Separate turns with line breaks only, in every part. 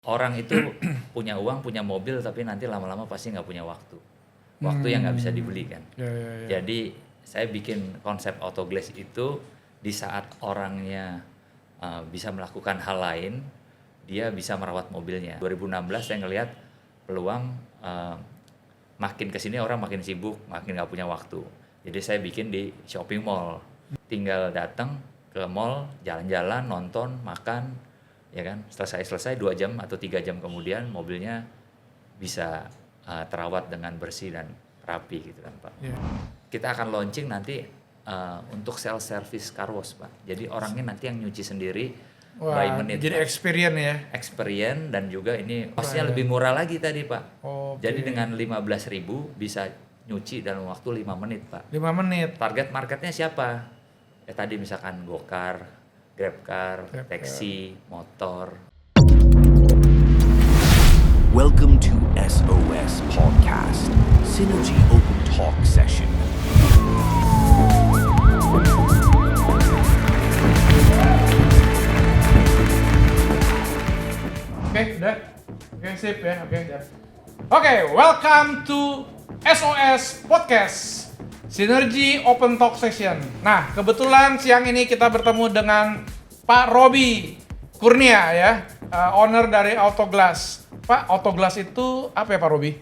Orang itu punya uang, punya mobil, tapi nanti lama-lama pasti nggak punya waktu. Waktu yang nggak bisa dibeli kan.
Ya.
Jadi saya bikin konsep autoglass itu di saat orangnya bisa melakukan hal lain, dia bisa merawat mobilnya. 2016 saya ngelihat peluang makin kesini orang makin sibuk, makin nggak punya waktu. Jadi saya bikin di shopping mall. Tinggal datang ke mall, jalan-jalan, nonton, makan, ya kan, selesai 2 jam atau 3 jam kemudian mobilnya bisa terawat dengan bersih dan rapi gitu kan Pak.
Yeah.
Kita akan launching nanti untuk self service car wash Pak. Jadi orangnya nanti yang nyuci sendiri. By menit.
Jadi experience ya.
Experience dan juga ini costnya lebih murah lagi tadi Pak.
Okay.
Jadi dengan 15.000 bisa nyuci dalam waktu 5 menit Pak.
5 menit.
Target marketnya siapa? Tadi misalkan Gokar, Grabcar, taksi, motor.
Welcome to SOS Podcast, Synergy Open Talk Session.
Oke, udah. Oke, sip ya. Oke, welcome to SOS Podcast, Synergy Open Talk Session. Nah, kebetulan siang ini kita bertemu dengan Pak Robi Kurnia ya, owner dari Autoglass. Pak, Autoglass itu apa ya Pak Robi?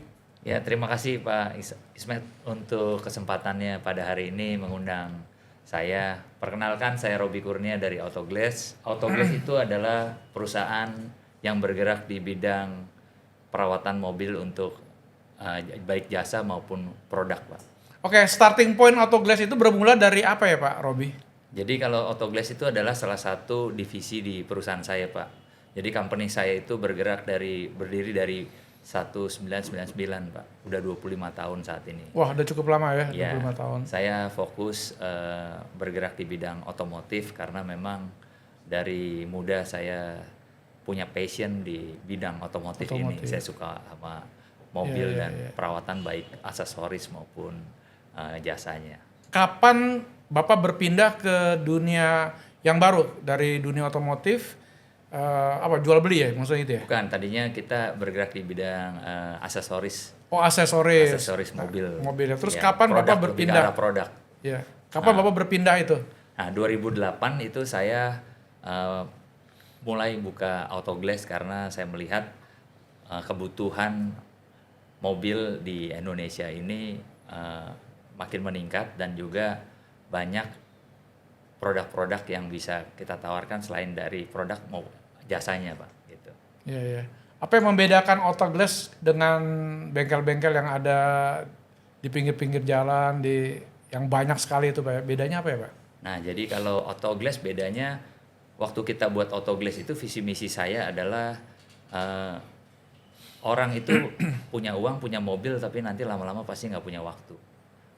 Ya, terima kasih Pak Ismet untuk kesempatannya pada hari ini mengundang saya. Perkenalkan, saya Robi Kurnia dari Autoglass. Autoglass itu adalah perusahaan yang bergerak di bidang perawatan mobil untuk baik jasa maupun produk Pak.
Oke, starting point Autoglass itu bermula dari apa ya Pak Robi?
Jadi kalau Autoglass itu adalah salah satu divisi di perusahaan saya Pak. Jadi company saya itu berdiri dari 1999 Pak. Udah 25 tahun saat ini.
Wah, udah cukup lama ya,
Ya,
25 tahun.
saya fokus bergerak di bidang otomotif karena memang dari muda saya punya passion di bidang otomotif. Ini. Saya suka sama mobil dan perawatan baik aksesoris maupun jasanya.
Kapan Bapak berpindah ke dunia yang baru dari dunia otomotif? Jual beli ya maksudnya itu ya?
Bukan, tadinya kita bergerak di bidang aksesoris.
Oh, aksesoris.
Aksesoris mobil.
Mobilnya. Terus
Ya,
kapan
produk,
Bapak berpindah?
Produk.
Ya. Kapan Bapak berpindah itu?
Nah, 2008 itu saya mulai buka Autoglass karena saya melihat kebutuhan mobil di Indonesia ini makin meningkat dan juga banyak produk-produk yang bisa kita tawarkan selain dari produk mau jasanya Pak gitu.
Iya. Apa yang membedakan Autoglass dengan bengkel-bengkel yang ada di pinggir-pinggir jalan yang banyak sekali itu Pak? Bedanya apa ya Pak?
Nah, jadi kalau Autoglass bedanya waktu kita buat Autoglass itu visi misi saya adalah orang itu punya uang, punya mobil, tapi nanti lama-lama pasti nggak punya waktu.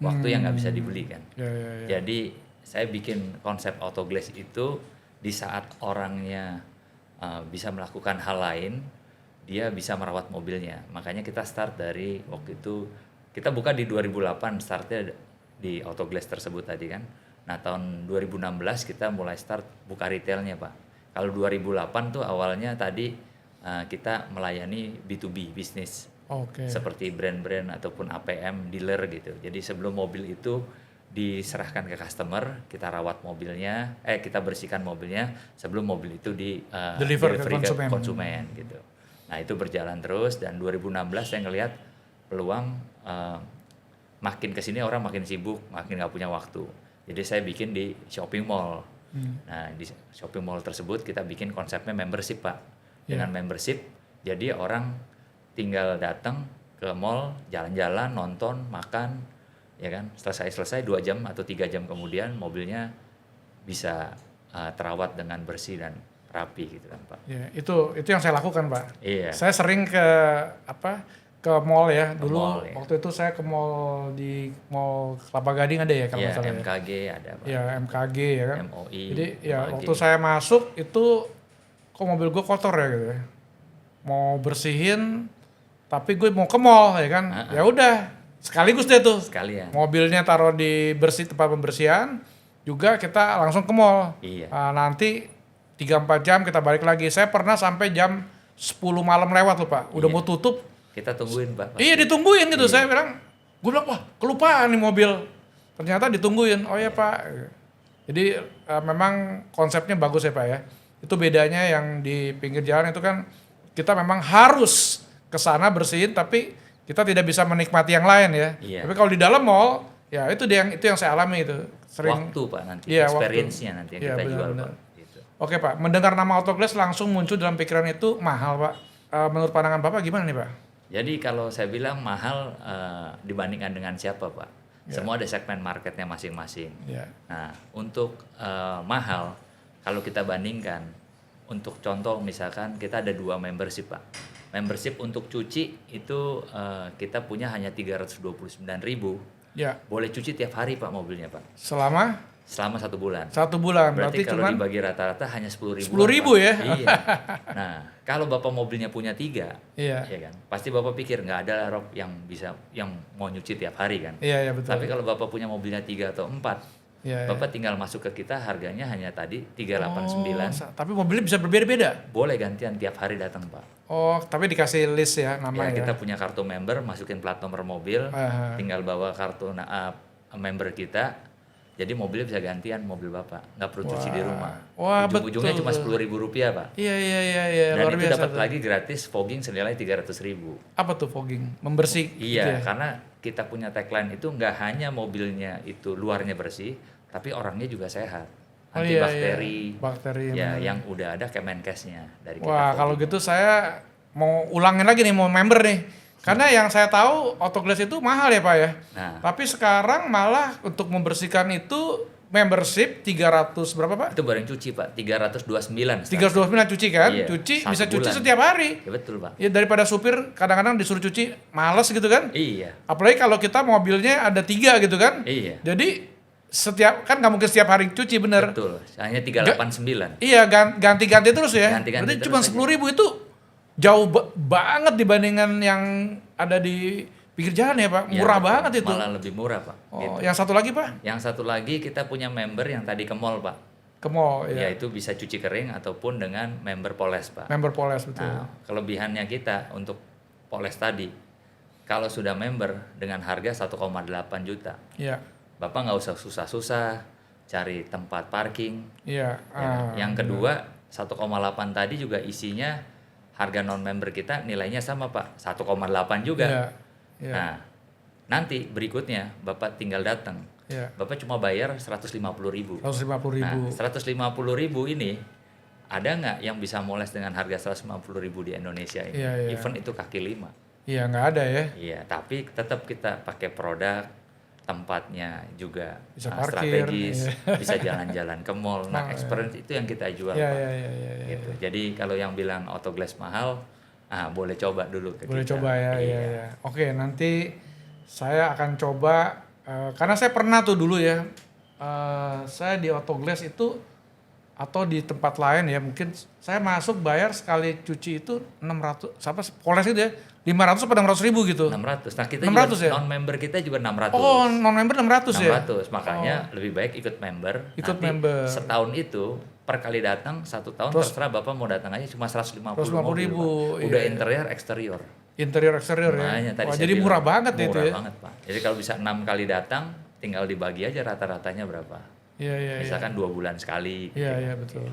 Waktu yang nggak bisa dibeli kan.
Ya.
Jadi saya bikin konsep Autoglass itu di saat orangnya bisa melakukan hal lain, dia bisa merawat mobilnya. Makanya kita start dari waktu itu, kita buka di 2008, startnya di Autoglass tersebut tadi kan. Nah tahun 2016 kita mulai start buka retailnya Pak. Kalau 2008 tuh awalnya tadi kita melayani B2B bisnis. Seperti brand-brand ataupun APM dealer gitu. Jadi sebelum mobil itu diserahkan ke customer, kita rawat mobilnya, kita bersihkan mobilnya sebelum mobil itu
deliver ke
konsumen gitu. Nah itu berjalan terus dan 2016 saya ngelihat peluang makin kesini orang makin sibuk, makin nggak punya waktu. Jadi saya bikin di shopping mall. Nah di shopping mall tersebut kita bikin konsepnya membership Pak. Dengan membership, jadi orang tinggal datang ke mall, jalan-jalan, nonton, makan, ya kan. Selesai 2 jam atau 3 jam kemudian mobilnya bisa terawat dengan bersih dan rapi gitu kan Pak.
Ya, itu yang saya lakukan Pak.
Iya.
Saya sering ke mall ya. Dulu
mall, ya.
Waktu itu saya ke mall di Mall Kelapa Gading ada ya kalau nggak salah
MKG ada Pak.
Ya, MKG ya kan.
MOI.
Jadi ya
MOG.
waktu saya masuk itu kok mobil gue kotor ya gitu ya. Mau bersihin tapi gue mau ke mall ya kan. Ya udah, sekaligus deh tuh.
Sekalian.
Mobilnya taruh di tempat pembersihan, juga kita langsung ke mall.
Iya.
Nanti 3-4 jam kita balik lagi. Saya pernah sampai jam 10 malam lewat loh Pak, udah
Iya.
mau tutup.
Kita tungguin Pak.
Iya ditungguin gitu,
Iya.
saya bilang, gue bilang wah kelupaan nih mobil. Ternyata ditungguin, oh ya Pak. Jadi memang konsepnya bagus ya Pak ya. Itu bedanya yang di pinggir jalan itu kan kita memang harus ke sana bersihin, tapi kita tidak bisa menikmati yang lain ya.
Iya.
Tapi kalau di dalam mall, ya itu yang saya alami itu. Sering.
Waktu Pak nanti,
Iya,
experience-nya nanti yang
Iya,
kita jual
benar-benar.
Pak. Gitu.
Oke Pak, mendengar nama Autoglass langsung muncul dalam pikiran itu mahal Pak. Menurut pandangan Bapak gimana nih Pak?
Jadi kalau saya bilang mahal dibandingkan dengan siapa Pak? Semua ada segmen marketnya masing-masing.
Ya.
Nah untuk mahal, kalau kita bandingkan, untuk contoh misalkan kita ada 2 membership Pak. Membership untuk cuci itu kita punya hanya 329.000.
Ya.
Boleh cuci tiap hari Pak mobilnya Pak.
Selama
Selama 1 bulan.
1 bulan,
Berarti kalau
cuman
dibagi rata-rata hanya 10.000.
10.000 ya?
Iya. Nah, kalau Bapak mobilnya punya 3,
Iya.
ya kan? Pasti Bapak pikir nggak ada Rob yang mau nyuci tiap hari kan?
Iya, betul.
Tapi kalau Bapak punya mobilnya 3 atau 4,
Iya,
Bapak tinggal masuk ke kita, harganya hanya tadi 389.
Tapi mobilnya bisa berbeda-beda.
Boleh gantian tiap hari datang Pak.
Oh, tapi dikasih list ya
Ya,
namanya.
kita punya kartu member, masukin plat nomor mobil,
Aha.
tinggal bawa kartu member kita. Jadi mobilnya bisa gantian mobil Bapak, nggak perlu cuci di rumah.
Wah,
Ujung-ujungnya
betul,
cuma
betul.
Rp10.000 Pak.
Iya,
Dan
luar
itu
biasa.
dapat
tuh.
lagi gratis fogging senilai 300.000.
Apa tuh fogging? Membersih. gitu
Iya,
ya?
karena kita punya tagline itu nggak hanya mobilnya itu luarnya bersih, tapi orangnya juga sehat.
Oh, iya,
Antibakteri.
iya. Bakteri.
Ya,
benar.
yang udah ada Kemenkesnya dari kita.
Wah, kalau
fogging.
gitu saya mau ulangin lagi nih, mau member nih. Karena yang saya tahu Autoglass itu mahal ya Pak ya.
Nah,
Tapi sekarang malah untuk membersihkan itu membership 300 berapa Pak?
itu bareng cuci Pak, 329.
329 cuci kan?
Iya,
Cuci
1
bisa cuci
bulan.
setiap hari.
Ya betul Pak.
Ya daripada supir kadang-kadang disuruh cuci males gitu kan?
Iya,
Apalagi kalau kita mobilnya ada 3 gitu kan?
iya.
Jadi setiap kan nggak mungkin setiap hari cuci bener.
Betul, hanya 389.
Iya ganti-ganti terus ya.
Ganti-ganti
Berarti
terus
cuma
aja.
10.000 itu jauh banget dibandingkan yang ada di pinggir jalan ya Pak.
Ya,
Murah
betul.
banget itu.
Malah lebih murah Pak.
Oh,
Gitu.
yang satu lagi Pak
Yang satu lagi kita punya member yang tadi ke mall Pak.
ke mall ya.
Yaitu bisa cuci kering ataupun dengan member poles Pak.
Member Poles betul.
Nah, kelebihannya kita untuk poles tadi, kalau sudah member dengan harga 1,8 juta,
Iya.
Bapak nggak usah susah-susah cari tempat parking.
Iya.
Ya kan? Yang kedua, 1,8 tadi juga isinya harga non member kita nilainya sama Pak, 1,8 juga.
Iya. Iya.
Nah, nanti berikutnya Bapak tinggal datang.
Iya.
Bapak cuma bayar 150.000.
150.000.
Nah, 150.000 ini ada nggak yang bisa moles dengan harga 150.000 di Indonesia ini?
Iya, iya.
Even itu kaki 5.
Iya nggak ada ya.
Iya, tapi tetap kita pakai produk, tempatnya juga
Bisa parkir,
strategis,
iya.
bisa jalan-jalan ke mall. Nah,
Nah,
experience itu yang kita jual,
Iya
Pak.
iya.
Gitu. Jadi kalau yang bilang Autoglass mahal, boleh coba dulu ke
Boleh
kita.
coba ya, iya. Oke, nanti saya akan coba karena saya pernah tuh dulu ya. Saya di Autoglass itu atau di tempat lain ya, mungkin saya masuk bayar sekali cuci itu 600, apa poles itu ya, 500 atau 600.000 gitu.
600. Nah, kita
600
juga
ya?
non-member kita juga 600.
Oh, non member 600 ya.
600. Makanya lebih baik ikut member.
Ikut
Nanti
member.
setahun itu per kali datang 1 tahun
Terus-
terserah Bapak mau datang aja cuma 150
150.000,
mobil, Pak. Udah
iya.
interior eksterior.
Interior eksterior ya.
Makanya tadi
Wah,
saya
jadi
bilang,
murah banget itu
murah
ya.
banget, Pak. Jadi kalau bisa 6 kali datang tinggal dibagi aja rata-ratanya berapa.
Iya.
Misalkan 2 bulan sekali. gitu.
Iya, betul.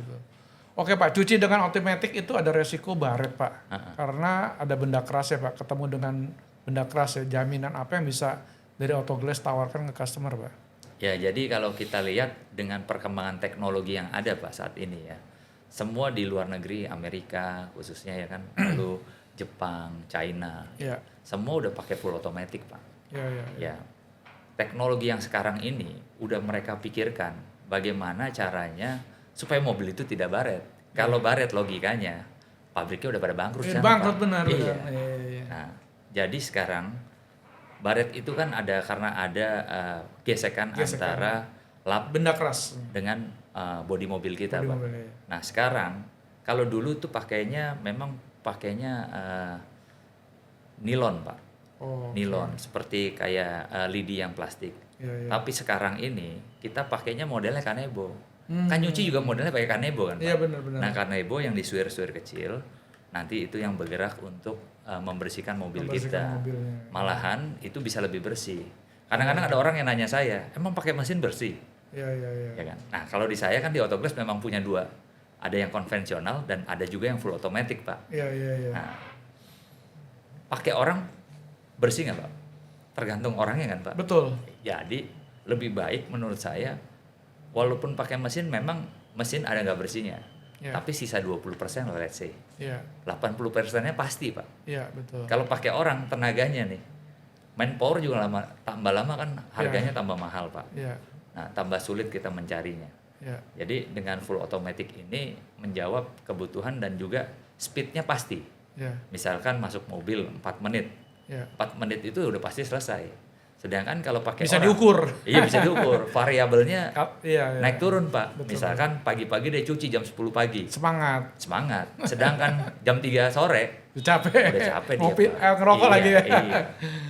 Oke Pak, cuci dengan automatic itu ada resiko baret Pak. Karena ada benda keras ya Pak, ketemu dengan benda keras ya, jaminan apa yang bisa dari Autoglass tawarkan ke customer Pak?
Ya, jadi kalau kita lihat dengan perkembangan teknologi yang ada Pak saat ini ya, semua di luar negeri, Amerika khususnya ya kan, lalu Jepang, China,
Iya,
semua udah pakai full automatic Pak.
iya.
Ya, teknologi yang sekarang ini udah mereka pikirkan bagaimana caranya supaya mobil itu tidak baret. Kalau baret logikanya, pabriknya udah pada bangkrut.
Iya,
sana,
bangkrut
Pak.
benar.
Iya.
Iya.
Nah, jadi sekarang baret itu kan ada karena ada gesekan antara lap
Benda keras.
dengan bodi mobil kita,
Bodi
Pak.
mobil, iya.
Nah, sekarang kalau dulu tuh pakainya nilon, Pak.
Oh,
Nilon seperti kayak lidi yang plastik.
Iya.
Tapi sekarang ini kita pakainya modelnya kanebo. Kan nyuci juga modelnya pakai kanebo kan, Pak?
Iya benar.
Nah, kanebo yang disuir-suir kecil nanti itu yang bergerak untuk membersihkan mobil
Membersihkan
kita.
mobilnya.
Malahan itu bisa lebih bersih. Kadang-kadang ada orang yang nanya saya, emang pakai mesin bersih?
Iya.
Ya kan? Nah kalau di saya kan di Autoglass memang punya dua, ada yang konvensional dan ada juga yang full automatic Pak.
Iya.
Nah, pakai orang bersih nggak Pak? Tergantung orangnya kan Pak.
Betul.
Jadi lebih baik menurut saya, walaupun pakai mesin memang mesin ada nggak bersihnya, tapi sisa 20% lah let's say. 80%-nya pasti Pak.
Iya, betul.
Kalau pakai orang tenaganya nih, manpower juga tambah lama kan harganya tambah mahal Pak.
Iya.
Nah tambah sulit kita mencarinya.
Iya.
Jadi dengan full automatic ini menjawab kebutuhan dan juga speednya pasti.
Iya.
Misalkan masuk mobil 4 menit,
Iya.
4 menit itu udah pasti selesai. Sedangkan kalau pakai
Bisa
orang,
diukur.
Iya bisa diukur. Variabelnya
Iya.
naik turun Pak.
Betul,
Misalkan pagi-pagi dia cuci jam 10 pagi.
Semangat.
Sedangkan jam 3 sore
Udah capek.
udah capek dia.
Ngopi,
Pak.
ngerokok
Iya,
lagi ya.
Iya.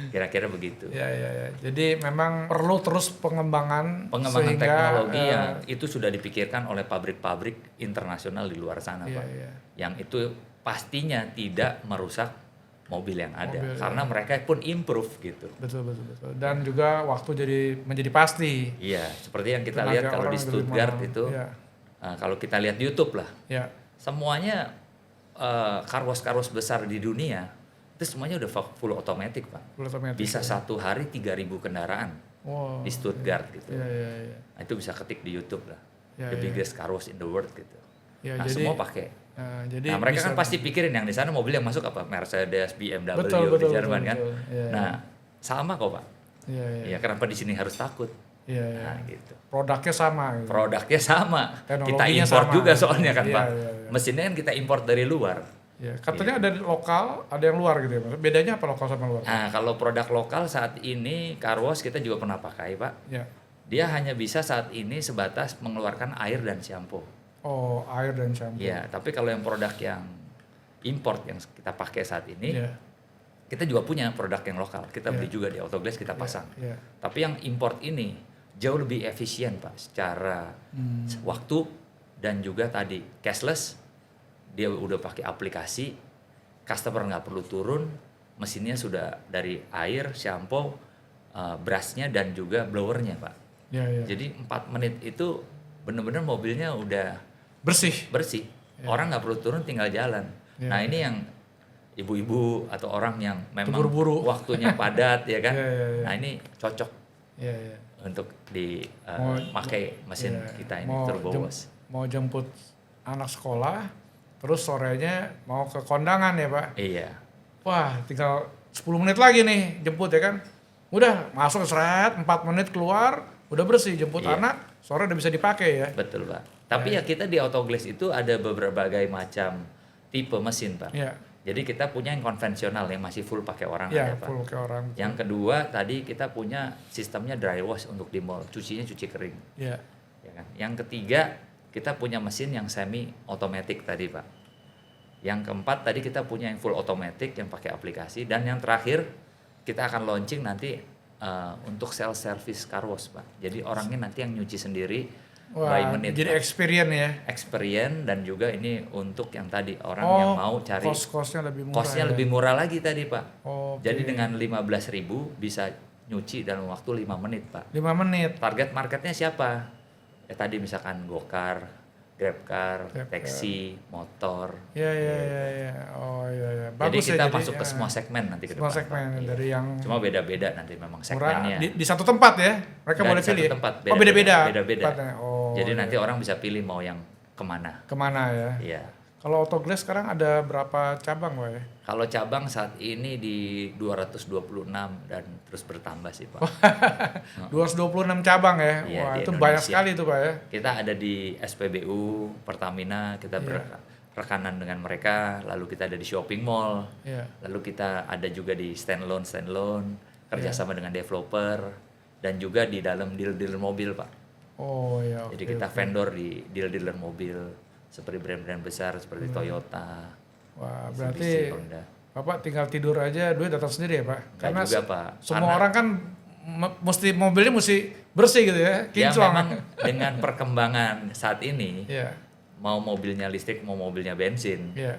Kira-kira begitu.
Iya. Jadi memang perlu terus pengembangan
Pengembangan
sehingga,
teknologi yang itu sudah dipikirkan oleh pabrik-pabrik internasional di luar sana
Iya,
Pak.
iya.
Yang itu pastinya tidak merusak mobil yang ada
Mobil,
karena mereka pun improve gitu.
Betul. Dan juga waktu menjadi pasti.
Iya, seperti yang kita
Tenaga
lihat kalau
orang
di
lebih
Stuttgart
mahal.
itu,
Iya.
kalau kita lihat di YouTube lah,
Ya.
semuanya car wash besar di dunia itu semuanya udah full automatic Pak.
Full automatic.
Bisa satu hari 3.000 kendaraan
Wow.
di Stuttgart gitu.
Iya.
Nah, itu bisa ketik di YouTube lah,
Ya,
the
ya.
biggest car wash in the world gitu.
Ya,
Nah
jadi,
semua pakai.
jadi
Nah mereka
bisa-
kan pasti pikirin yang di sana mobil yang masuk apa, Mercedes, BMW
Betul,
di Jerman kan.
betul. Iya,
Nah sama kok Pak.
Iya.
Ya kenapa di sini harus takut?
Iya.
Nah gitu.
Produknya sama. Gitu.
Produknya sama. Kita
Teknologinya
import
sama.
juga soalnya kan
Iya,
Pak.
iya.
Mesinnya kan kita import dari luar.
Ya, katanya ada lokal, ada yang luar gitu ya. Mas. Bedanya apa lokal sama luar?
Nah kalau produk lokal saat ini car wash kita juga pernah pakai Pak.
Ya.
Dia hanya bisa saat ini sebatas mengeluarkan air dan shampoo.
Oh, air dan shampoo.
Iya, tapi kalau yang produk yang import yang kita pakai saat ini,
Iya.
kita juga punya produk yang lokal. Kita
Iya.
beli juga di Autoglass kita pasang.
Iya.
Tapi yang import ini jauh lebih efisien Pak secara waktu dan juga tadi cashless. Dia udah pakai aplikasi, customer nggak perlu turun, mesinnya sudah dari air, shampoo, brushnya dan juga blowernya Pak.
Iya.
Jadi 4 menit itu benar-benar mobilnya udah
Bersih.
bersih. Orang nggak perlu turun, tinggal jalan.
Ya.
Nah ini yang ibu-ibu atau orang yang memang
Terburu-buru.
waktunya padat ya kan.
Ya.
Nah ini cocok
Iya.
untuk
Mau-
pakai mesin
Iya.
kita ini
Mau
turbo
jem-
wash.
Mau jemput anak sekolah, terus sorenya mau ke kondangan ya Pak.
Iya,
Wah, tinggal 10 menit lagi nih jemput ya kan. Udah masuk seret, 4 menit keluar, udah bersih jemput
Iya.
anak, sore udah bisa dipakai ya.
betul Pak. Tapi ya kita di Autoglass itu ada berbagai macam tipe mesin Pak.
Iya.
Jadi kita punya yang konvensional yang masih full pakai orang
Iya,
ada Pak.
full kayak orang.
Yang kedua tadi kita punya sistemnya dry wash untuk di mall, cucinya cuci kering.
Iya.
Ya kan? Yang ketiga kita punya mesin yang semi otomatis tadi Pak. Yang keempat tadi kita punya yang full otomatis yang pakai aplikasi, dan yang terakhir kita akan launching nanti untuk self service car wash Pak. Jadi orangnya nanti yang nyuci sendiri by
Wah,
menit.
jadi
Pak.
experience ya.
Experience, dan juga ini untuk yang tadi orang yang mau cari
Cost-nya lebih murah.
costnya
ya?
lebih murah lagi tadi Pak.
Oke.
Jadi dengan 15.000 bisa nyuci dalam waktu 5 menit Pak.
5 menit.
Target marketnya siapa? Ya tadi misalkan Gokar, Grabcar,
Grabcar.
taksi, motor.
Iya. Oh iya.
Jadi
Bagus
kita
ya,
masuk ke
ya.
semua segmen nanti ke
Semua
depan.
segmen
Pak. Iya.
dari yang
Cuma beda-beda nanti memang
murah
segmennya.
di satu tempat ya. Mereka
Nggak
boleh
di satu
pilih. ya?
tempat,
Oh, beda-beda.
Beda-beda.
tempatnya. Oh.
Jadi
iya.
nanti orang bisa pilih mau yang kemana.
Kemana ya?
Iya.
Kalau Autoglass sekarang ada berapa cabang, Pak ya?
Kalau cabang saat ini di 226 dan terus bertambah sih Pak.
226 cabang ya?
Iya,
Wah,
di
itu banyak
Indonesia.
sekali tuh Pak ya?
Kita ada di SPBU, Pertamina, kita
Iya.
berrekanan dengan mereka, lalu kita ada di shopping mall,
Iya.
lalu kita ada juga di standalone, kerjasama
Iya.
dengan developer, dan juga di dalam dealer mobil Pak.
Oh iya.
Jadi
oke,
kita
oke.
vendor di dealer mobil, seperti brand-brand besar seperti Toyota,
Wah,
Mitsubishi,
berarti
Honda.
Bapak tinggal tidur aja, duit datang sendiri ya Pak?
Enggak juga Pak.
Semua
Karena-
orang kan mesti mobilnya mesti bersih gitu ya,
Ya
kinclong.
memang dengan perkembangan saat ini,
Iya,
mau mobilnya listrik, mau mobilnya bensin,
iya.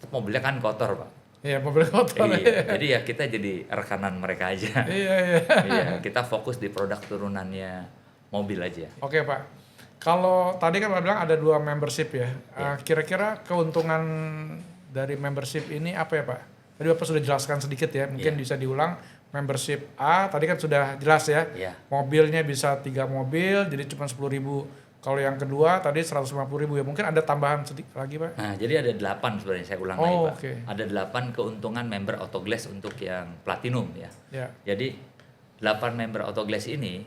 tetap mobilnya kan kotor Pak.
Iya, mobil kotor.
Iya, jadi ya kita jadi rekanan mereka aja.
Iya, iya.
Iya, kita fokus di produk turunannya mobil aja.
Oke Pak, kalau tadi kan Pak bilang ada 2 membership ya.
Iya.
Kira-kira keuntungan dari membership ini apa ya Pak? Tadi Bapak sudah jelaskan sedikit ya, mungkin
Iya.
bisa diulang. Membership A tadi kan sudah jelas ya.
Iya.
Mobilnya bisa 3 mobil, jadi cuma 10.000. Kalau yang kedua tadi 150.000 ya. Mungkin ada tambahan sedikit lagi Pak?
Nah, jadi ada 8 sebenarnya saya ulang lagi
Oh,
Pak.
oke.
Ada 8 keuntungan member Autoglass untuk yang platinum ya.
Ya.
Jadi 8 member Autoglass ini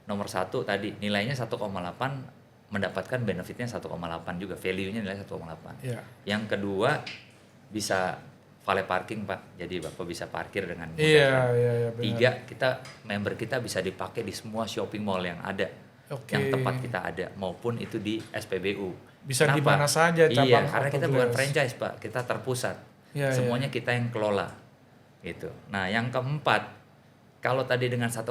nomor 1 tadi nilainya 1,8 mendapatkan benefitnya 1,8 juga, value-nya nilai 1,8.
Ya.
Yang kedua bisa valet parking Pak, jadi Bapak bisa parkir dengan mudah.
Iya,
Pak.
iya, iya, benar.
3, member kita bisa dipakai di semua shopping mall yang ada,
Oke.
yang tempat kita ada, maupun itu di SPBU.
Bisa di
Kenapa?
mana saja cabang
Iya, karena kita bukan
Autoglass.
franchise Pak, kita terpusat.
Iya,
Semuanya kita yang kelola, gitu. Nah, yang keempat, kalau tadi dengan 1,8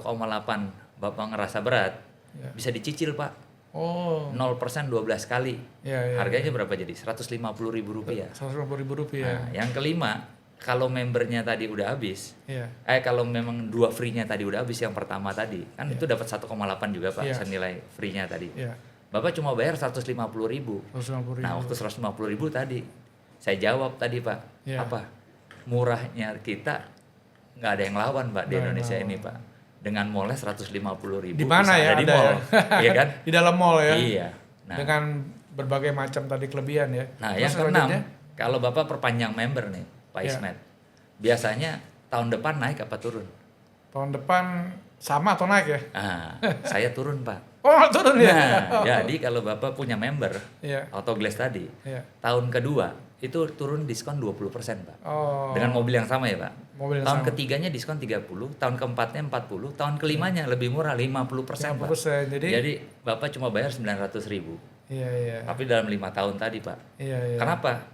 Bapak ngerasa berat,
Ya.
bisa dicicil Pak.
Oh,
0% 12 kali.
iya, iya.
Harganya berapa jadi? Rp150.000.
150.000 rupiah.
Nah, yang kelima, kalau membernya tadi udah habis,
Iya.
kalau memang 2 free-nya tadi udah habis yang pertama tadi, kan itu dapat 1,8 juga Pak,
Iya.
senilai free-nya tadi.
Iya.
Bapak cuma bayar 150.000.
150.000.
Nah, waktu 150.000 tadi, saya jawab tadi Pak,
Iya.
apa? Murahnya kita nggak ada yang lawan Pak di
Nggak ada yang
Indonesia
lawan.
ini Pak. Dengan mallnya 150.000.
Di mana
bisa
ya
ada di
ada
mall,
ya?
iya kan?
Di dalam mall ya.
Iya. Nah,
Dengan berbagai macam tadi kelebihan ya.
Nah,
Terus
yang keenam,
selanjutnya?
kalau Bapak perpanjang member nih, Pak
Ya.
Ismet, biasanya tahun depan naik apa turun?
Tahun depan sama atau naik ya?
Ah, saya turun, Pak.
Oh, turun ya.
Nah, jadi kalau Bapak punya member
Iya.
Autoglass tadi,
Iya.
tahun kedua itu turun diskon 20%, Pak.
Oh.
Dengan mobil yang sama ya, Pak.
Mobil yang
Tahun
sama.
ketiganya diskon 30, tahun keempatnya 40, tahun kelimanya lebih murah 50%, Pak.
50%. Jadi
Bapak cuma bayar 900.000.
iya, iya.
Tapi dalam 5 tahun tadi, Pak.
Iya, iya.
Kenapa?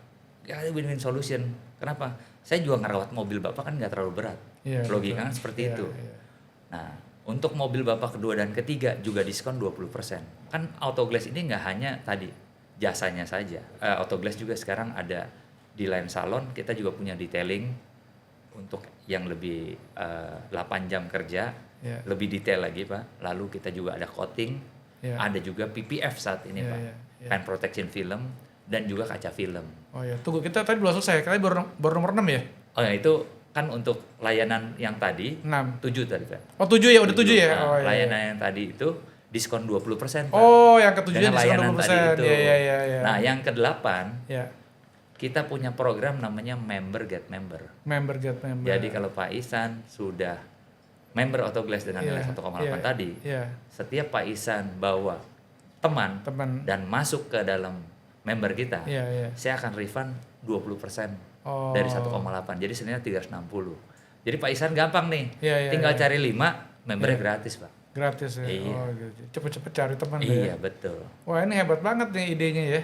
Ya win-win solution. Kenapa? Saya juga ngerawat mobil Bapak kan nggak terlalu berat.
Iya,
Logikanya
betul.
seperti
Iya,
itu.
iya.
Nah, untuk mobil Bapak kedua dan ketiga juga diskon 20%. Kan Autoglass ini nggak hanya tadi jasanya saja. Autoglass juga sekarang ada di line salon, kita juga punya detailing untuk yang lebih 8 jam kerja,
Iya.
lebih detail lagi Pak. Lalu kita juga ada coating,
Iya.
ada juga PPF saat ini
Iya,
Pak,
iya, iya.
paint protection film dan juga kaca film.
Oh ya, tunggu kita tadi belum selesai. Kalian baru nomor 6 ya?
Oh ya, itu kan untuk layanan yang tadi
6.
7 tadi Pak.
Oh, 7 ya, udah 7 ya.
Nah,
Oh, iya.
layanan yang tadi itu diskon 20% Pak.
Oh, yang ketujuhnya
Dengan
diskon
layanan
20%.
tadi itu.
Iya, iya, iya.
Nah, yang ke-8
Ya,
kita punya program namanya member get member.
member get member.
Jadi kalau Pak Isan sudah member Autoglass dengan nilai
Iya,
1,8
iya,
tadi,
Iya,
setiap Pak Isan bawa teman
teman.
dan masuk ke dalam member kita,
Iya, iya.
saya akan refund 20%
Oh.
dari 1,8. Jadi senilai 360. Jadi Pak Isan gampang nih.
Iya, iya,
tinggal
iya.
cari 5, membernya gratis, Pak.
Gratis ya.
Iya.
Oh, gitu. Cepet-cepet cari teman deh
Iya,
ya.
betul.
Wah, ini hebat banget nih idenya ya.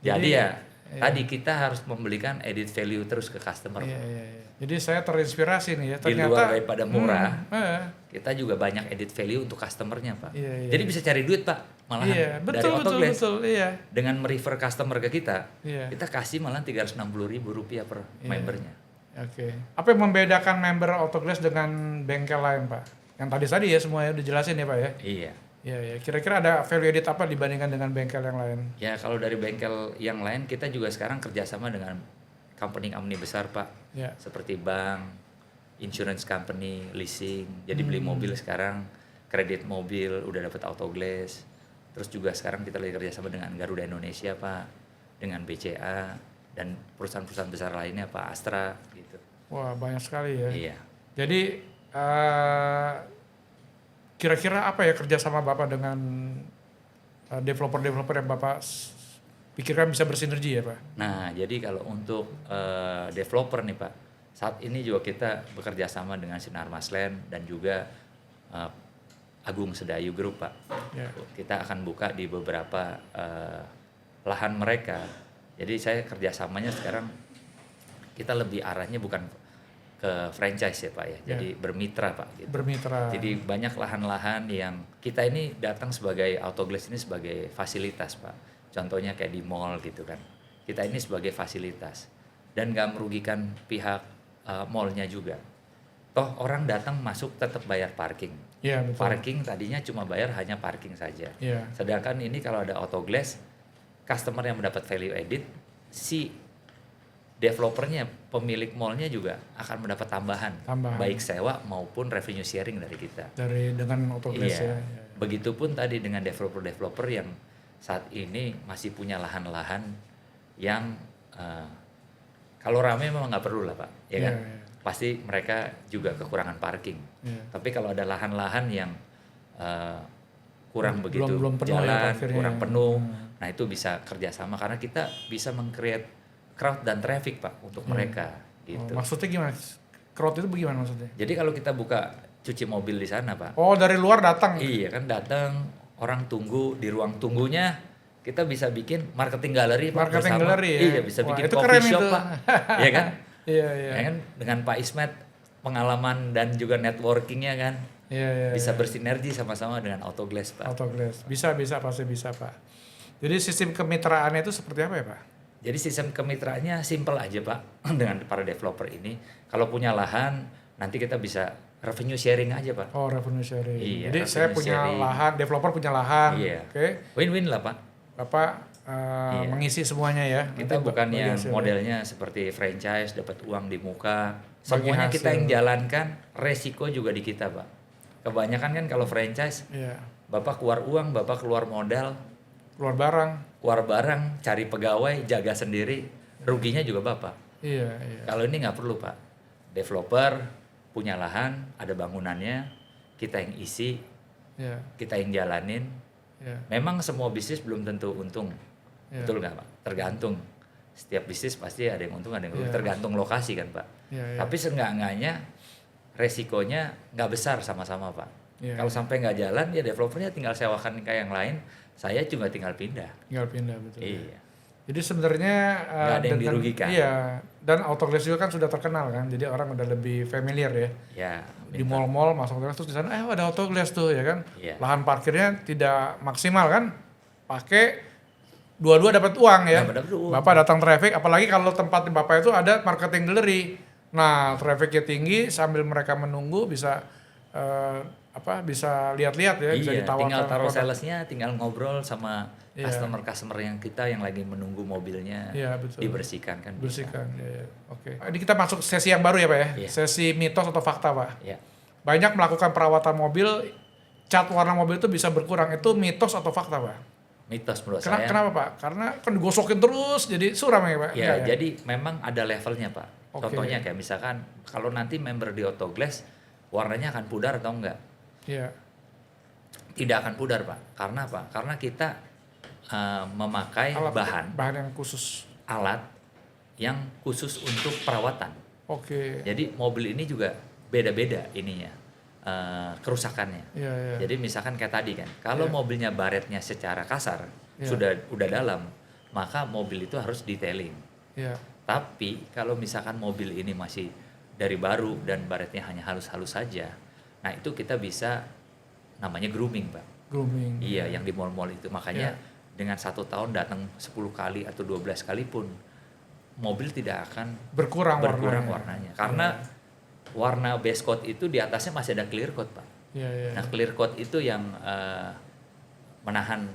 Jadi ya,
iya.
tadi kita harus memberikan edit value terus ke customer.
Iya, iya, iya. Jadi saya terinspirasi nih ya.
Di luar daripada murah,
Iya.
kita juga banyak edit value untuk customernya, Pak.
Iya, iya.
Jadi bisa cari duit, Pak. Malahan
Iya,
dari
betul, betul,
Autoglass.
betul. Iya.
Dengan merefer customer ke kita,
Iya.
kita kasih malah Rp360.000 per
Iya.
membernya.
Oke. Apa yang membedakan member Autoglass dengan bengkel lain, Pak? Yang tadi ya semuanya udah jelasin ya, Pak ya?
Iya.
Iya, iya. Kira-kira ada value edit apa dibandingkan dengan bengkel yang lain?
Ya kalau dari bengkel yang lain kita juga sekarang kerjasama dengan company besar Pak,
Ya.
seperti bank, insurance company, leasing. Jadi beli mobil sekarang, kredit mobil udah dapat Autoglass. Terus juga sekarang kita lagi kerjasama dengan Garuda Indonesia Pak, dengan BCA dan perusahaan-perusahaan besar lainnya Pak, Astra gitu.
Wah, banyak sekali ya.
Iya.
Jadi kira-kira apa ya kerjasama Bapak dengan developer-developer yang Bapak pikirkan bisa bersinergi ya, Pak?
Nah, jadi kalau untuk developer nih Pak, saat ini juga kita bekerja sama dengan Sinar Masland dan juga Agung Sedayu Group Pak.
Ya.
Kita akan buka di beberapa lahan mereka. Jadi saya kerjasamanya sekarang kita lebih arahnya bukan ke franchise ya Pak ya, jadi bermitra Pak. Gitu.
Bermitra.
Jadi banyak lahan-lahan yang kita ini datang sebagai Autoglass ini sebagai fasilitas Pak. Contohnya kayak di mall gitu kan. Kita ini sebagai fasilitas. dan nggak merugikan pihak mallnya juga. Toh orang datang masuk tetap bayar parking.
Iya, betul.
Parking tadinya cuma bayar hanya parking saja.
Iya.
Sedangkan ini kalau ada autoglass, customer yang mendapat value added, si developernya, pemilik mallnya juga akan mendapat tambahan. Baik sewa maupun revenue sharing dari kita.
Dengan autoglass
Iya.
ya.
Begitupun tadi dengan developer-developer yang saat ini masih punya lahan-lahan yang kalau ramai memang nggak perlu lah Pak, ya kan?
Iya.
Pasti mereka juga kekurangan parking.
Iya.
Tapi kalau ada lahan-lahan yang kurang begitu
belum penuh ya
jalan,
parkirnya.
kurang penuh, nah itu bisa kerjasama karena kita bisa meng-create crowd dan traffic Pak untuk mereka gitu.
Maksudnya gimana? Crowd itu bagaimana maksudnya?
Jadi kalau kita buka cuci mobil di sana Pak,
Oh, dari luar datang.
iya kan datang orang tunggu di ruang tunggunya, kita bisa bikin marketing gallery Pak,
Marketing
bersama.
gallery ya?
Iya bisa
Wah,
bikin
itu
coffee
keren
shop
itu.
Pak, ya kan?
Iya.
Ya kan dengan Pak Ismet pengalaman dan juga networkingnya kan
Iya.
bisa bersinergi sama-sama dengan autoglass Pak.
Autoglass. Bisa pasti bisa, Pak. Jadi sistem kemitraannya itu seperti apa ya, Pak?
Jadi sistem kemitraannya simple aja Pak dengan para developer ini. Kalau punya lahan nanti kita bisa revenue sharing aja Pak.
Oh, revenue sharing.
Iya,
Jadi
revenue
saya punya
sharing.
lahan, developer punya lahan.
Iya.
Oke.
Win-win lah Pak.
Bapak
Iya.
mengisi semuanya ya.
Kita
Nanti
bukan
bagi
yang
hasilnya.
modelnya seperti franchise dapat uang di muka.
Bagi
Semuanya kita
hasil.
yang jalankan, resiko juga di kita Pak. Kebanyakan kan kalau franchise,
Iya.
Bapak keluar uang, Bapak keluar modal,
Keluar barang.
keluar barang, cari pegawai, jaga sendiri, ruginya juga Bapak.
Iya.
Kalau ini nggak perlu Pak. Developer punya lahan, ada bangunannya, kita yang isi,
Iya.
kita yang jalanin.
Iya.
Memang semua bisnis belum tentu untung,
Iya.
betul nggak Pak? Tergantung. Setiap bisnis pasti ada yang untung, ada yang rugi.
Iya.
Tergantung lokasi kan Pak.
Iya.
Tapi seenggak-enggaknya resikonya nggak besar sama-sama Pak.
Iya.
Kalau sampai nggak jalan, ya developernya tinggal sewakan ke yang lain. Saya juga tinggal pindah.
Tinggal pindah betul.
Iya.
Jadi sebenarnya
Nggak ada yang dirugikan.
Iya, dan autoglass juga kan sudah terkenal kan. Jadi orang udah lebih familiar ya.
Ya.
Di mall-mall masuk autoglass terus di sana ada autoglass tuh ya kan.
Iya.
Lahan parkirnya tidak maksimal kan. Pakai dua-dua dapat uang ya.
Dapat uang.
Bapak datang traffic, apalagi kalau tempat Bapak itu ada marketing gallery. Nah, trafficnya tinggi sambil mereka menunggu bisa bisa lihat-lihat ya, bisa
Iya,
ditawarkan
tinggal taruh
produk.
salesnya, tinggal ngobrol sama
Iya.
customer yang kita yang lagi menunggu mobilnya
Iya, betul.
dibersihkan kan. bisa.
Bersihkan. Ya. Oke. Ini kita masuk sesi yang baru ya, Pak ya.
Iya.
Sesi mitos atau fakta, Pak.
Ya.
Banyak melakukan perawatan mobil, cat warna mobil itu bisa berkurang. Itu mitos atau fakta, Pak?
Mitos menurut saya.
Kenapa, Pak? Karena kan digosokin terus jadi suram ya, Pak?
Ya,
Enggak ya?
jadi memang ada levelnya Pak.
Oke.
Contohnya kayak misalkan kalau nanti member di autoglass warnanya akan pudar atau enggak?
Iya.
Tidak akan pudar Pak. Karena apa? Karena kita memakai
bahan yang khusus.
alat yang khusus untuk perawatan.
Oke.
Jadi mobil ini juga beda-beda ininya kerusakannya.
Iya.
Jadi misalkan kayak tadi kan, kalau
Iya.
mobilnya baretnya secara kasar
Iya.
udah dalam, maka mobil itu harus detailing.
Iya.
Tapi kalau misalkan mobil ini masih dari baru dan baretnya hanya halus-halus saja, nah itu kita bisa namanya grooming Pak.
Grooming.
Iya, yang di mall-mall itu. Makanya
Iya.
dengan 1 tahun datang 10 kali atau 12 kali pun mobil tidak akan
Berkurang
warnanya. Karena warna base coat itu di atasnya masih ada clear coat Pak.
Iya.
Nah clear coat itu yang menahan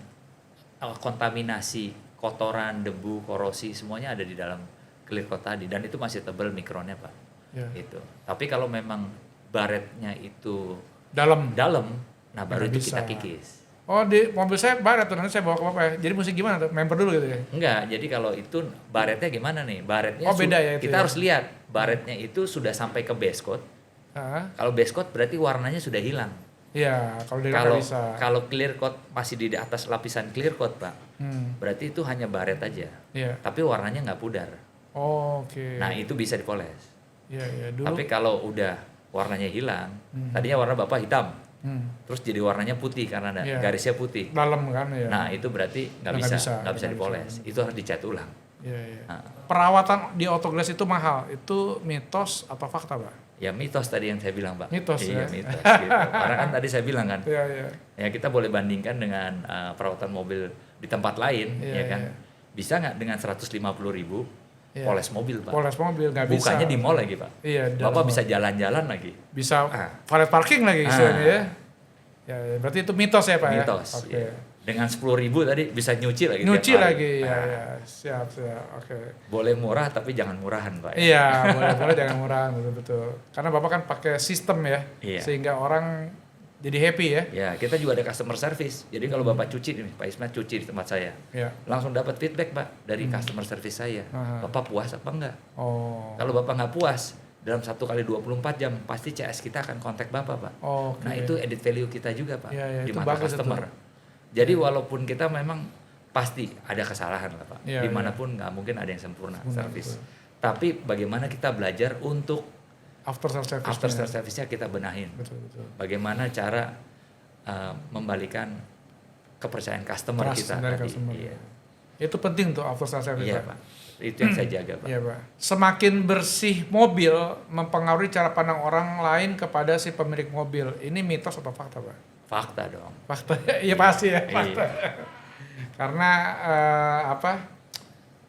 kontaminasi, kotoran, debu, korosi semuanya ada di dalam clear coat tadi dan itu masih tebal mikronnya Pak.
Iya.
Gitu. Tapi kalau memang baretnya itu
Dalam.
nah baru
Nggak
itu kita
bisa.
kikis.
Oh, di mobil saya baret tuh, nanti saya bawa ke Bapak ya. Jadi mesti gimana tuh? Member dulu gitu ya?
Enggak, jadi kalau itu baretnya gimana nih? Baretnya
Oh, beda ya itu
kita
ya?
harus lihat baretnya itu sudah sampai ke base coat.
Ah,
Kalau base coat berarti warnanya sudah hilang.
iya, kalau di
Kalau
bisa.
kalau clear coat masih di atas lapisan clear coat Pak,
Hmm,
berarti itu hanya baret aja.
iya.
Tapi warnanya nggak pudar.
Oh, oke.
Nah itu bisa dipoles.
Iya, dulu.
Tapi kalau udah warnanya hilang,
Hmm.
tadinya warna Bapak hitam,
Hmm,
terus jadi warnanya putih karena ada
Iya.
garisnya putih.
dalam kan ya.
Nah itu berarti nggak
Nggak
bisa,
bisa,
nggak bisa
nggak
dipoles.
bisa.
Itu harus dicat ulang.
Iya.
Nah,
Perawatan di autoglass itu mahal. Itu mitos atau fakta, Pak?
ya mitos tadi yang saya bilang Pak.
Mitos,
iya,
ya?
mitos. Gitu. Karena kan tadi saya bilang kan,
Iya.
ya kita boleh bandingkan dengan perawatan mobil di tempat lain,
Iya,
ya kan.
iya.
Bisa nggak dengan 150.000
Iya.
poles mobil Pak.
Poles mobil nggak bisa.
Bukannya di mall lagi Pak.
Iya. di dalam
Bapak
mall.
bisa jalan-jalan lagi.
Bisa
Ah.
valet parking lagi istilahnya ya. Ya, berarti itu mitos ya Pak
Mitos.
ya. Oke.
Iya. Dengan 10.000 tadi bisa nyuci lagi.
Nyuci
tiap hari.
lagi ya,
Ah,
ya. Siap. Oke.
Boleh murah tapi jangan murahan Pak.
Iya, boleh jangan murah betul. Karena Bapak kan pakai sistem ya,
Iya.
sehingga orang jadi happy ya.
Ya, kita juga ada customer service. Jadi kalau Bapak cuci nih, Pak Ismet cuci di tempat saya.
Ya.
Langsung dapat feedback Pak dari customer service saya.
Aha.
Bapak puas apa enggak?
Oh.
Kalau Bapak nggak puas, dalam 1 kali 24 jam pasti CS kita akan kontak Bapak Pak.
Oke.
Nah itu edit value kita juga Pak
Iya,
di
itu
mata
bagus
customer. Jadi walaupun kita memang pasti ada kesalahan lah Pak.
Iya,
Dimanapun nggak mungkin ada yang sempurna
Sempurna,
service.
betul.
Tapi bagaimana kita belajar untuk
After sales service.
after sales service-nya kita benahin.
Betul.
Bagaimana cara membalikan kepercayaan customer
Trust
kita
dari
tadi.
customer.
Iya.
Itu penting tuh after sales service.
Iya
Pak.
Pak. Itu yang saya jaga Pak.
Iya Pak. Semakin bersih mobil mempengaruhi cara pandang orang lain kepada si pemilik mobil. Ini mitos atau fakta Pak?
Fakta dong.
Fakta. Iya pasti ya fakta.
Iya.
Karena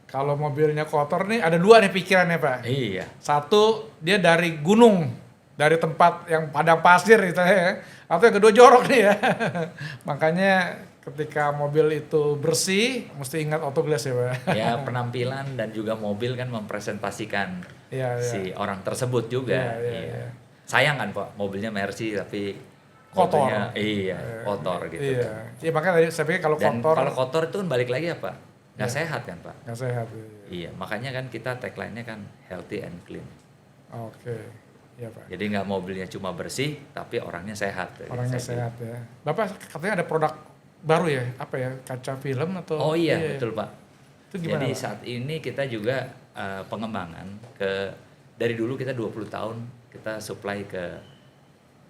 kalau mobilnya kotor nih ada dua nih pikirannya Pak.
Iya.
Satu dia dari gunung, dari tempat yang padang pasir gitu ya. Atau yang kedua jorok nih ya. Makanya ketika mobil itu bersih mesti ingat autoglass ya Pak.
Ya penampilan dan juga mobil kan mempresentasikan
Iya, iya.
si orang tersebut juga.
Iya.
Sayang kan Pak, mobilnya Mercy tapi
Kotor.
mobilnya, kotor gitu.
Iya. Iya makanya tadi saya pikir kalau
Dan
kotor
kalau kotor itu kan balik lagi apa? Nggak
Iya.
sehat kan Pak?
nggak sehat.
Iya, makanya kan kita tagline-nya kan healthy and clean.
Oke. Iya Pak.
Jadi nggak mobilnya cuma bersih, tapi orangnya sehat.
Orangnya
Saya
sehat ya. Bapak katanya ada produk baru ya? Apa ya? Kaca film atau?
bilang. Oh iya, betul Pak.
Itu gimana
Jadi
Pak?
saat ini kita juga pengembangan dari dulu kita 20 tahun kita supply ke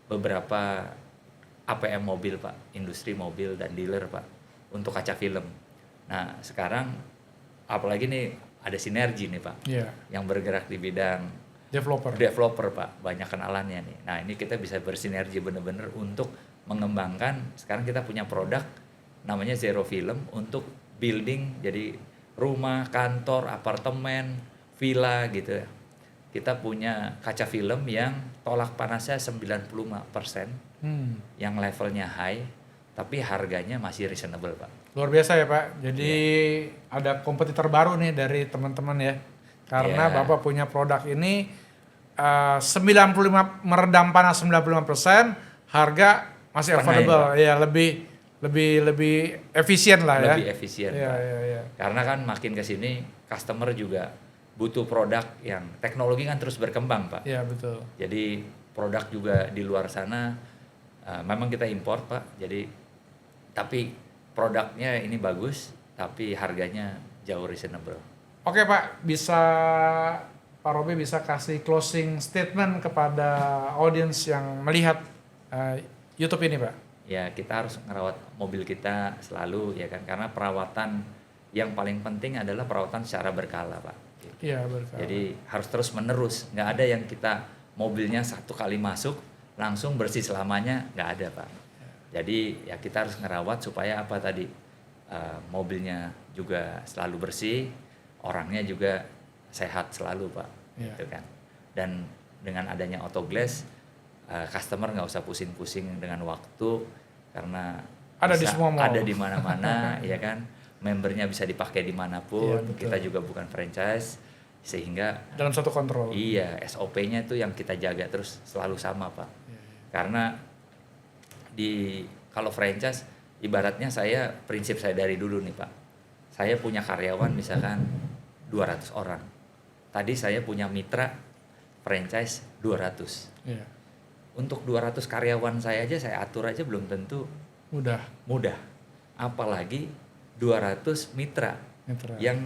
beberapa APM mobil Pak, industri mobil dan dealer Pak untuk kaca film. Nah sekarang apalagi nih ada sinergi nih Pak
Iya.
yang bergerak di bidang developer Pak, banyak kenalannya nih. Nah ini kita bisa bersinergi bener-bener untuk mengembangkan. Sekarang kita punya produk namanya Zero Film untuk building, jadi rumah, kantor, apartemen, villa gitu ya. Kita punya kaca film yang tolak panasnya 95%, yang levelnya high, tapi harganya masih reasonable Pak.
Luar biasa ya Pak. Jadi ada kompetitor baru nih dari teman-teman ya. Karena
Iya.
Bapak punya produk ini 95 meredam panas 95%, harga masih
Setengahnya,
affordable.
Pak.
Ya lebih efisien lah ya.
Lebih efisien
Iya,
Pak.
iya.
Karena kan makin ke sini customer juga butuh produk yang teknologi kan terus berkembang Pak.
Iya, betul.
Jadi produk juga di luar sana memang kita import Pak. Jadi tapi produknya ini bagus tapi harganya jauh reasonable.
Oke Pak, bisa Pak Robi bisa kasih closing statement kepada audiens yang melihat YouTube ini Pak.
Ya kita harus merawat mobil kita selalu ya kan, karena perawatan yang paling penting adalah perawatan secara berkala Pak.
Iya berkala.
Jadi harus terus menerus, nggak ada yang kita mobilnya satu kali masuk langsung bersih selamanya, nggak ada Pak. Jadi ya kita harus ngerawat supaya apa tadi mobilnya juga selalu bersih, orangnya juga sehat selalu Pak,
Iya.
gitu kan. Dan dengan adanya autoglass, customer nggak usah pusing-pusing dengan waktu karena
Ada di
bisa
semua mall.
ada di mana-mana, ya kan. Membernya bisa dipakai dimanapun.
Iya, betul.
Kita juga bukan franchise, sehingga
Dalam satu kontrol.
iya SOP-nya itu yang kita jaga terus selalu sama Pak. Karena kalau franchise ibaratnya prinsip saya dari dulu nih Pak. Saya punya karyawan misalkan 200 orang. Tadi saya punya mitra franchise 200.
Iya.
Untuk 200 karyawan saya aja saya atur aja belum tentu mudah. Apalagi 200 mitra yang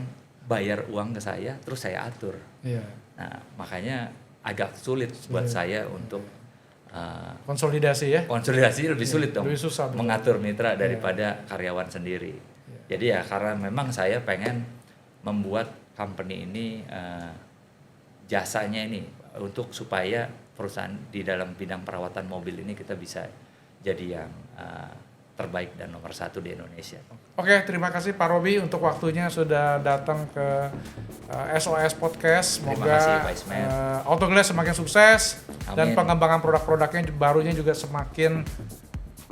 bayar uang ke saya terus saya atur.
Iya.
Nah, makanya agak sulit buat saya untuk
Konsolidasi ya.
konsolidasi lebih sulit dong.
Lebih susah, betul.
Mengatur mitra daripada karyawan sendiri. Jadi ya karena memang saya pengen membuat company ini jasanya ini untuk supaya perusahaan di dalam bidang perawatan mobil ini kita bisa jadi yang terbaik dan nomor 1 di Indonesia.
Oke, terima kasih Pak Robi untuk waktunya sudah datang ke SOS Podcast.
Terima kasih,
Semoga
Pak Ismail.
Autoglass semakin sukses dan
Amin.
pengembangan produk-produknya barunya juga semakin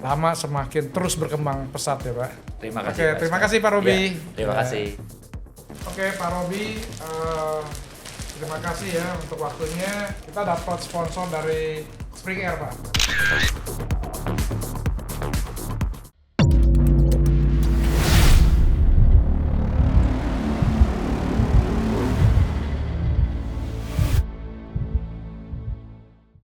lama semakin terus berkembang pesat ya Pak.
Terima kasih.
Oke,
Pak
terima
Ismail.
kasih Pak Robi.
Ya, terima
Ya.
kasih.
Oke Pak Robi, terima kasih ya untuk waktunya. Kita dapat sponsor dari Spring Air Pak.